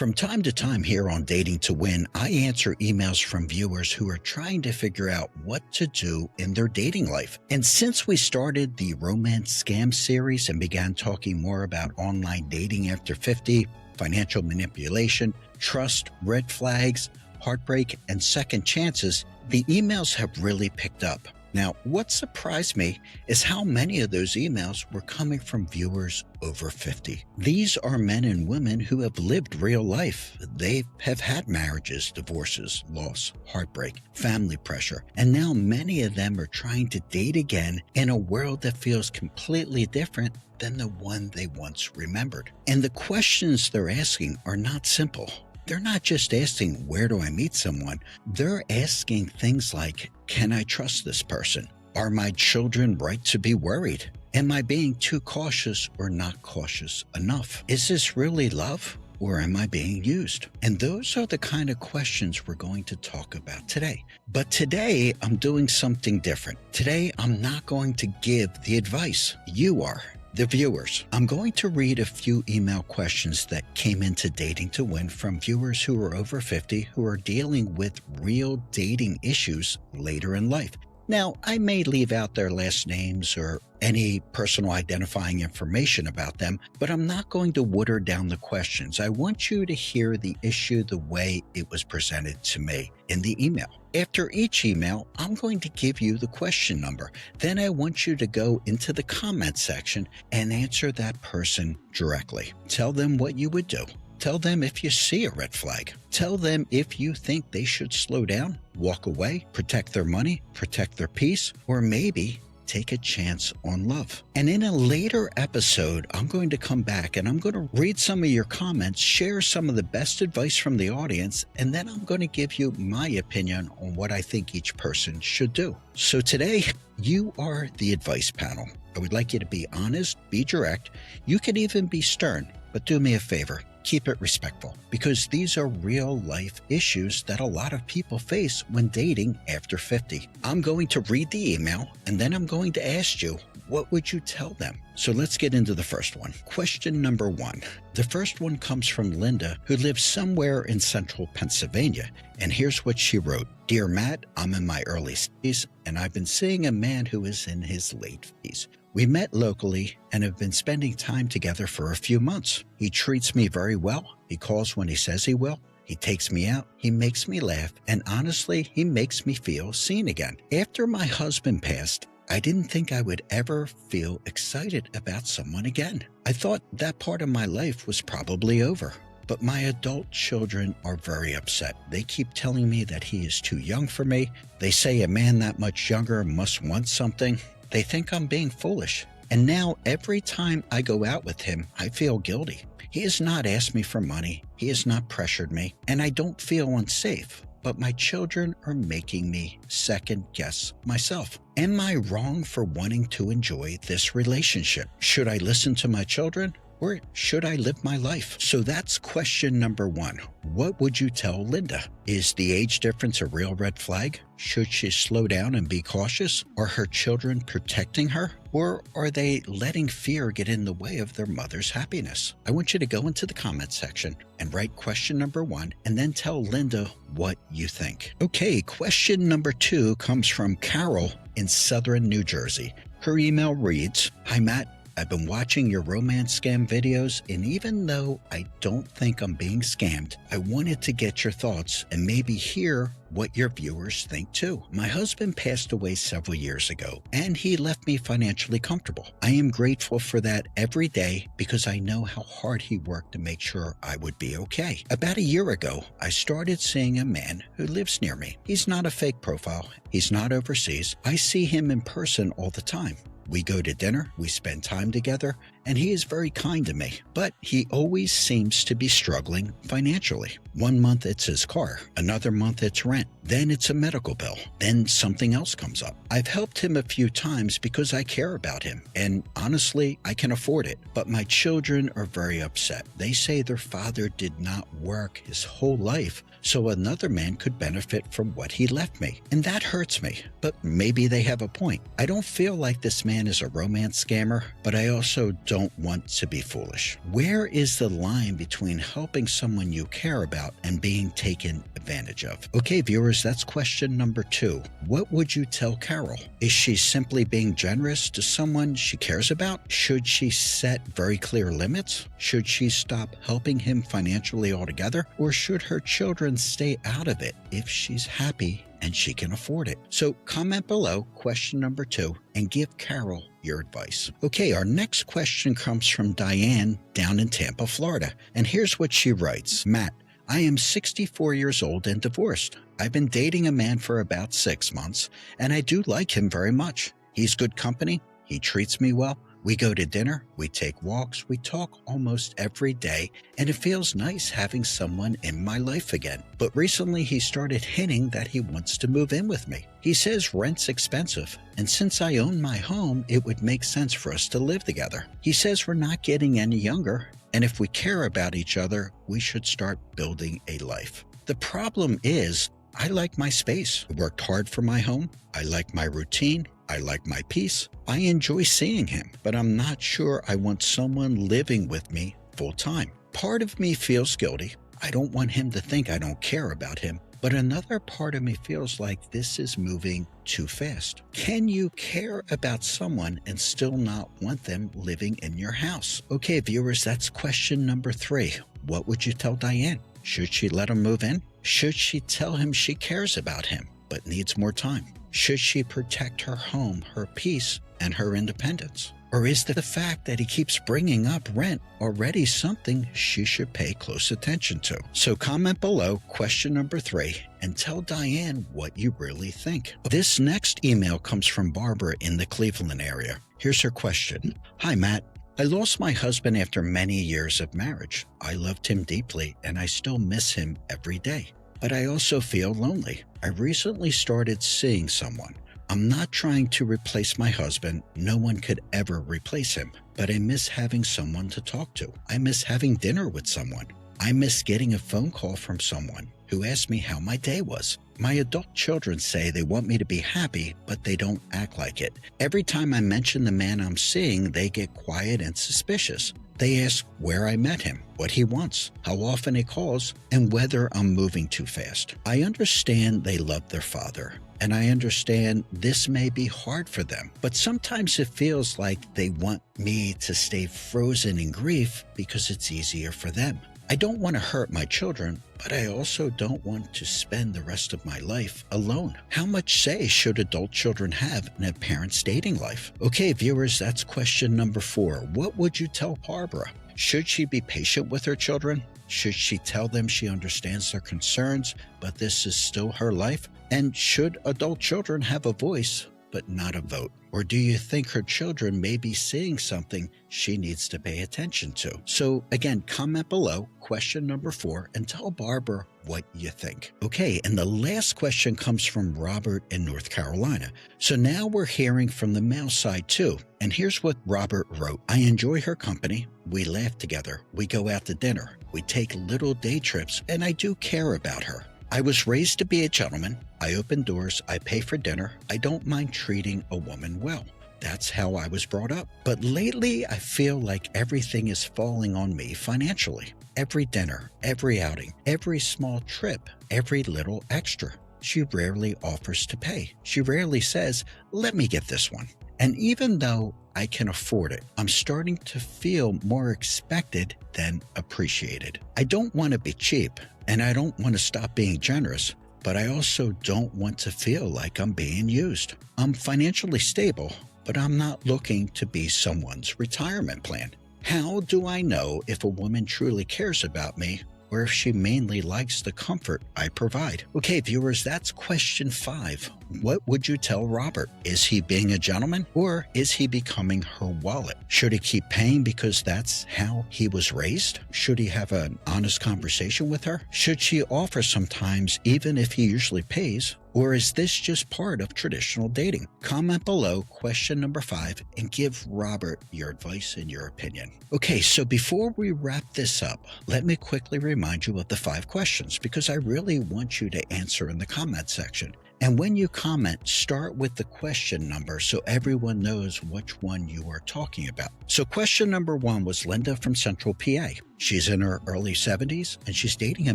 From time to time here on Dating to Win, I answer emails from viewers who are trying to figure out what to do in their dating life. And since we started the romance scam series and began talking more about online dating after 50, financial manipulation, trust, red flags, heartbreak, and second chances, the emails have really picked up. Now, what surprised me is how many of those emails were coming from viewers over 50. These are men and women who have lived real life. They have had marriages, divorces, loss, heartbreak, family pressure, and now many of them are trying to date again in a world that feels completely different than the one they once remembered. And the questions they're asking are not simple. They're not just asking, where do I meet someone? They're asking things like, can I trust this person? Are my children right to be worried? Am I being too cautious or not cautious enough? Is this really love or am I being used? And those are the kind of questions we're going to talk about today. But today I'm doing something different. Today I'm not going to give the advice. You are. The viewers. I'm going to read a few email questions that came into Dating to Win from viewers who are over 50 who are dealing with real dating issues later in life. Now, I may leave out their last names or any personal identifying information about them, but I'm not going to water down the questions. I want you to hear the issue the way it was presented to me in the email. After each email, I'm going to give you the question number. Then I want you to go into the comment section and answer that person directly. Tell them what you would do. Tell them if you see a red flag. Tell them if you think they should slow down, walk away, protect their money, protect their peace, or maybe take a chance on love. And in a later episode, I'm going to come back and I'm going to read some of your comments, share some of the best advice from the audience, and then I'm going to give you my opinion on what I think each person should do. So today, you are the advice panel. I would like you to be honest, be direct. You can even be stern, but do me a favor. Keep it respectful, because these are real life issues that a lot of people face when dating after 50. I'm going to read the email and then I'm going to ask you, what would you tell them? So let's get into the first one. Question number 1. The first one comes from Linda, who lives somewhere in central Pennsylvania. And here's what she wrote. Dear Matt, I'm in my early 60s and I've been seeing a man who is in his late 50s. We met locally and have been spending time together for a few months. He treats me very well. He calls when he says he will. He takes me out. He makes me laugh. And honestly, he makes me feel seen again. After my husband passed, I didn't think I would ever feel excited about someone again. I thought that part of my life was probably over. But my adult children are very upset. They keep telling me that he is too young for me. They say a man that much younger must want something. They think I'm being foolish. And now every time I go out with him, I feel guilty. He has not asked me for money. He has not pressured me. And I don't feel unsafe. But my children are making me second guess myself. Am I wrong for wanting to enjoy this relationship? Should I listen to my children? Or should I live my life? So that's question number 1. What would you tell Linda? Is the age difference a real red flag? Should she slow down and be cautious? Are her children protecting her? Or are they letting fear get in the way of their mother's happiness? I want you to go into the comment section and write question number 1 and then tell Linda what you think. Okay, question number 2 comes from Carol in southern New Jersey. Her email reads, Hi Matt. I've been watching your romance scam videos, and even though I don't think I'm being scammed, I wanted to get your thoughts and maybe hear what your viewers think too. My husband passed away several years ago, and he left me financially comfortable. I am grateful for that every day because I know how hard he worked to make sure I would be okay. About a year ago, I started seeing a man who lives near me. He's not a fake profile. He's not overseas. I see him in person all the time. We go to dinner, we spend time together, and he is very kind to me, but he always seems to be struggling financially. One month it's his car, another month it's rent, then it's a medical bill, then something else comes up. I've helped him a few times because I care about him, and honestly, I can afford it, but my children are very upset. They say their father did not work his whole life, so another man could benefit from what he left me, and that hurts me, but maybe they have a point. I don't feel like this man is a romance scammer, but I also don't want to be foolish. Where is the line between helping someone you care about and being taken advantage of? Okay, viewers, that's question number 2. What would you tell Carol? Is she simply being generous to someone she cares about? Should she set very clear limits? Should she stop helping him financially altogether? Or should her children stay out of it if she's happy and she can afford it? So comment below question number 2 and give Carol your advice. Okay, our next question comes from Diane down in Tampa, Florida. And here's what she writes. Matt, I am 64 years old and divorced. I've been dating a man for about 6 months, and I do like him very much. He's good company. He treats me well. We go to dinner, we take walks, we talk almost every day, and it feels nice having someone in my life again. But recently he started hinting that he wants to move in with me. He says rent's expensive, and since I own my home, it would make sense for us to live together. He says we're not getting any younger, and if we care about each other, we should start building a life. The problem is, I like my space. I worked hard for my home. I like my routine. I like my peace. I enjoy seeing him, but I'm not sure I want someone living with me full time. Part of me feels guilty. I don't want him to think I don't care about him, but another part of me feels like this is moving too fast. Can you care about someone and still not want them living in your house? Okay, viewers, that's question number 3. What would you tell Diane? Should she let him move in? Should she tell him she cares about him but needs more time? Should she protect her home, her peace, and her independence? Or is the fact that he keeps bringing up rent already something she should pay close attention to? So comment below question number 3 and tell Diane what you really think. This next email comes from Barbara in the Cleveland area. Here's her question. Hi, Matt. I lost my husband after many years of marriage. I loved him deeply and I still miss him every day. But I also feel lonely. I recently started seeing someone. I'm not trying to replace my husband. No one could ever replace him. But I miss having someone to talk to. I miss having dinner with someone. I miss getting a phone call from someone who asked me how my day was. My adult children say they want me to be happy, but they don't act like it. Every time I mention the man I'm seeing, they get quiet and suspicious. They ask where I met him, what he wants, how often he calls, and whether I'm moving too fast. I understand they love their father, and I understand this may be hard for them, but sometimes it feels like they want me to stay frozen in grief because it's easier for them. I don't want to hurt my children, but I also don't want to spend the rest of my life alone. How much say should adult children have in a parent's dating life? Okay, viewers, that's question number 4. What would you tell Barbara? Should she be patient with her children? Should she tell them she understands their concerns, but this is still her life? And should adult children have a voice, but not a vote? Or do you think her children may be seeing something she needs to pay attention to? So again, comment below question number 4 and tell Barbara what you think. Okay, and the last question comes from Robert in North Carolina. So now we're hearing from the male side too. And here's what Robert wrote. I enjoy her company. We laugh together. We go out to dinner. We take little day trips, and I do care about her. I was raised to be a gentleman. I open doors. I pay for dinner. I don't mind treating a woman well. That's how I was brought up. But lately, I feel like everything is falling on me financially. Every dinner, every outing, every small trip, every little extra. She rarely offers to pay. She rarely says, let me get this one. And even though I can afford it, I'm starting to feel more expected than appreciated. I don't want to be cheap, and I don't want to stop being generous, but I also don't want to feel like I'm being used. I'm financially stable, but I'm not looking to be someone's retirement plan. How do I know if a woman truly cares about me or if she mainly likes the comfort I provide? Okay, viewers, that's question 5. What would you tell Robert? Is he being a gentleman or is he becoming her wallet? Should he keep paying because that's how he was raised? Should he have an honest conversation with her? Should she offer sometimes even if he usually pays? Or is this just part of traditional dating? Comment below question number 5 and give Robert your advice and your opinion. Okay, so before we wrap this up, let me quickly remind you of the 5 questions because I really want you to answer in the comment section. And when you comment, start with the question number so everyone knows which one you are talking about. So question number 1 was Linda from Central PA. She's in her early 70s and she's dating a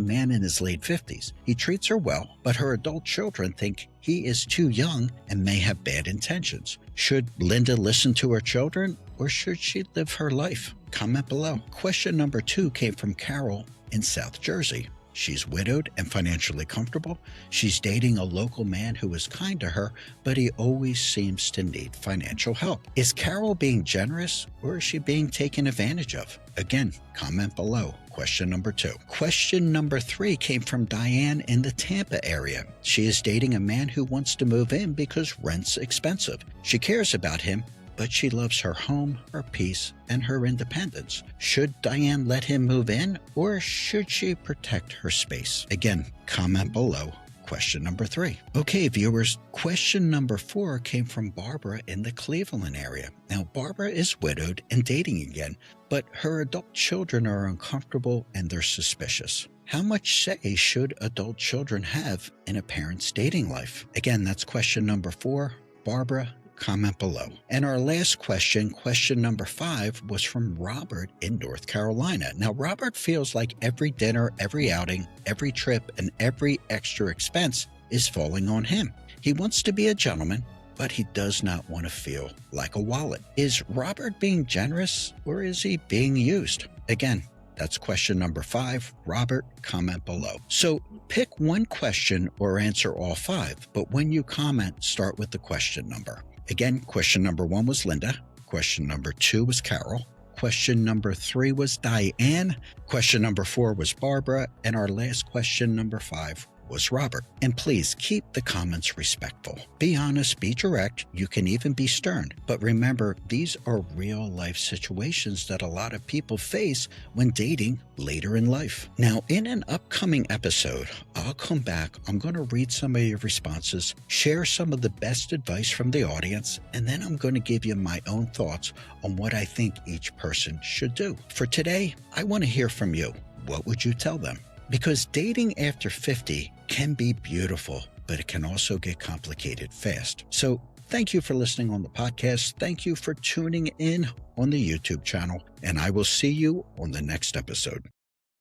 man in his late 50s. He treats her well, but her adult children think he is too young and may have bad intentions. Should Linda listen to her children or should she live her life? Comment below. Question number 2 came from Carol in South Jersey. She's widowed and financially comfortable. She's dating a local man who is kind to her, but he always seems to need financial help. Is Carol being generous or is she being taken advantage of? Again, comment below. Question number 2. Question number 3 came from Diane in the Tampa area. She is dating a man who wants to move in because rent's expensive. She cares about him, but she loves her home, her peace, and her independence. Should Diane let him move in, or should she protect her space? Again, comment below. Question number 3. Okay, viewers, question number 4 came from Barbara in the Cleveland area. Now, Barbara is widowed and dating again, but her adult children are uncomfortable and they're suspicious. How much say should adult children have in a parent's dating life? Again, that's question number 4. Barbara, comment below. And our last question, question number 5, was from Robert in North Carolina. Now, Robert feels like every dinner, every outing, every trip, and every extra expense is falling on him. He wants to be a gentleman, but he does not want to feel like a wallet. Is Robert being generous or is he being used? Again, that's question number 5. Robert, comment below. So pick one question or answer all 5, but when you comment, start with the question number. Again, question number 1 was Linda. Question number 2 was Carol. Question number 3 was Diane. Question number 4 was Barbara. And our last question, number 5, was Robert. And please keep the comments respectful. Be honest, be direct, you can even be stern. But remember, these are real life situations that a lot of people face when dating later in life. Now, in an upcoming episode, I'll come back, I'm going to read some of your responses, share some of the best advice from the audience, and then I'm going to give you my own thoughts on what I think each person should do. For today, I want to hear from you. What would you tell them? Because dating after 50 can be beautiful, but it can also get complicated fast. So thank you for listening on the podcast. Thank you for tuning in on the YouTube channel, and I will see you on the next episode.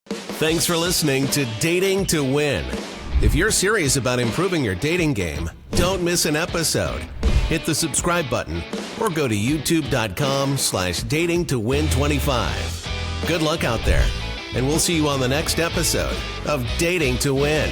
Thanks for listening to Dating to Win. If you're serious about improving your dating game, don't miss an episode. Hit the subscribe button or go to youtube.com/datingtowin25. Good luck out there. And we'll see you on the next episode of Dating to Win.